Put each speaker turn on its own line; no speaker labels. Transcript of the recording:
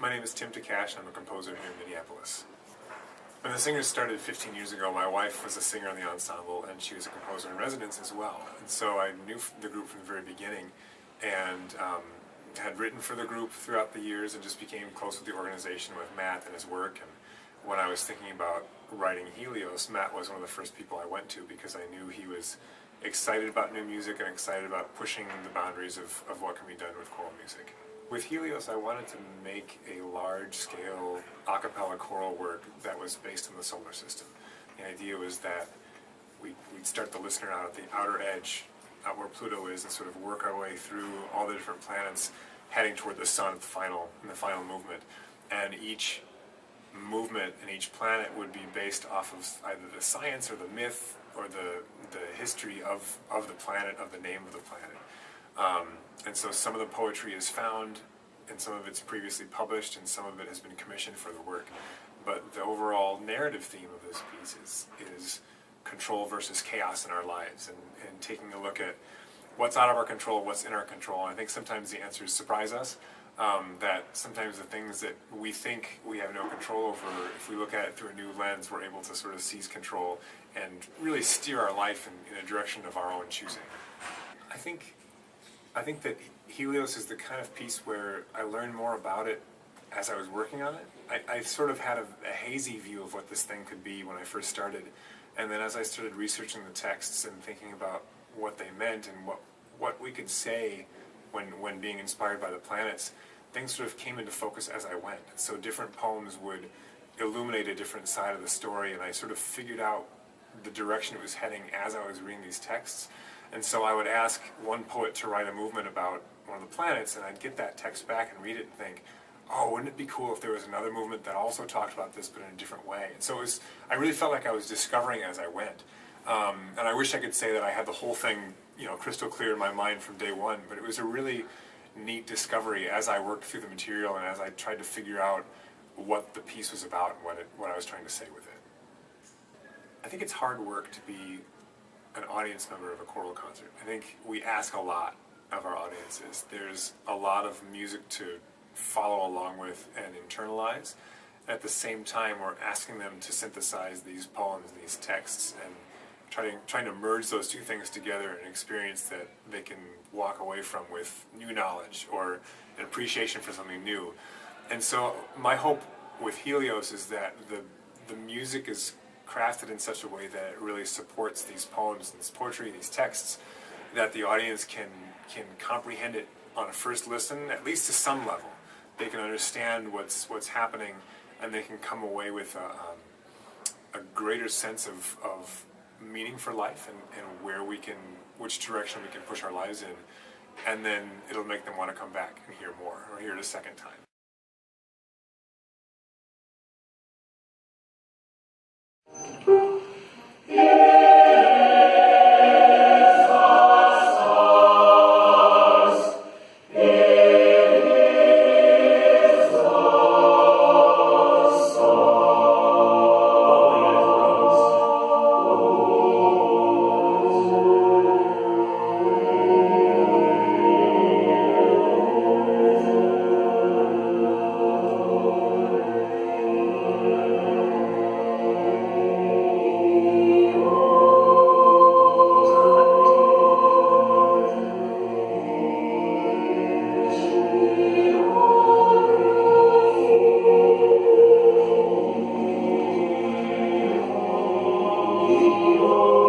My name is Takach, and I'm a composer here in Minneapolis. When the Singers started 15 years ago, my wife was a singer in the ensemble, and she was a composer in residence as well. And so I knew the group from the very beginning, and had written for the group throughout the years, and just became close with the organization with Matt and his work. And when I was thinking about writing Helios, Matt was one of the first people I went to, because I knew he was excited about new music and excited about pushing the boundaries of what can be done with choral music. With Helios, I wanted to make a large-scale a cappella choral work that was based on the solar system. The idea was that we'd start the listener out at the outer edge, out where Pluto is, and sort of work our way through all the different planets heading toward the sun in the final movement. And each movement and each planet would be based off of either the science or the myth or the history of the planet, of the name of the planet. And so some of the poetry is found, and some of it's previously published, and some of it has been commissioned for the work. But the overall narrative theme of this piece is control versus chaos in our lives, and taking a look at what's out of our control, what's in our control. And I think sometimes the answers surprise us, that sometimes the things that we think we have no control over, if we look at it through a new lens, we're able to sort of seize control and really steer our life in a direction of our own choosing. I think that Helios is the kind of piece where I learned more about it as I was working on it. I sort of had a hazy view of what this thing could be when I first started, and then as I started researching the texts and thinking about what they meant and what we could say when being inspired by the planets, things sort of came into focus as I went. So different poems would illuminate a different side of the story, and I sort of figured out the direction it was heading as I was reading these texts. And so I would ask one poet to write a movement about one of the planets, and I'd get that text back and read it and think, oh, wouldn't it be cool if there was another movement that also talked about this but in a different way? And so I really felt like I was discovering as I went. And I wish I could say that I had the whole thing, crystal clear in my mind from day one, but it was a really neat discovery as I worked through the material and as I tried to figure out what the piece was about and what I was trying to say with it. I think it's hard work to be an audience member of a choral concert. I think we ask a lot of our audiences. There's a lot of music to follow along with and internalize. At the same time, we're asking them to synthesize these poems, these texts, and trying to merge those two things together in an experience that they can walk away from with new knowledge or an appreciation for something new. And so my hope with Helios is that the music is crafted in such a way that it really supports these poems, this poetry, these texts, that the audience can comprehend it on a first listen, at least to some level. They can understand what's happening, and they can come away with a greater sense of meaning for life and which direction we can push our lives in, and then it'll make them want to come back and hear more, or hear it a second time.
Oh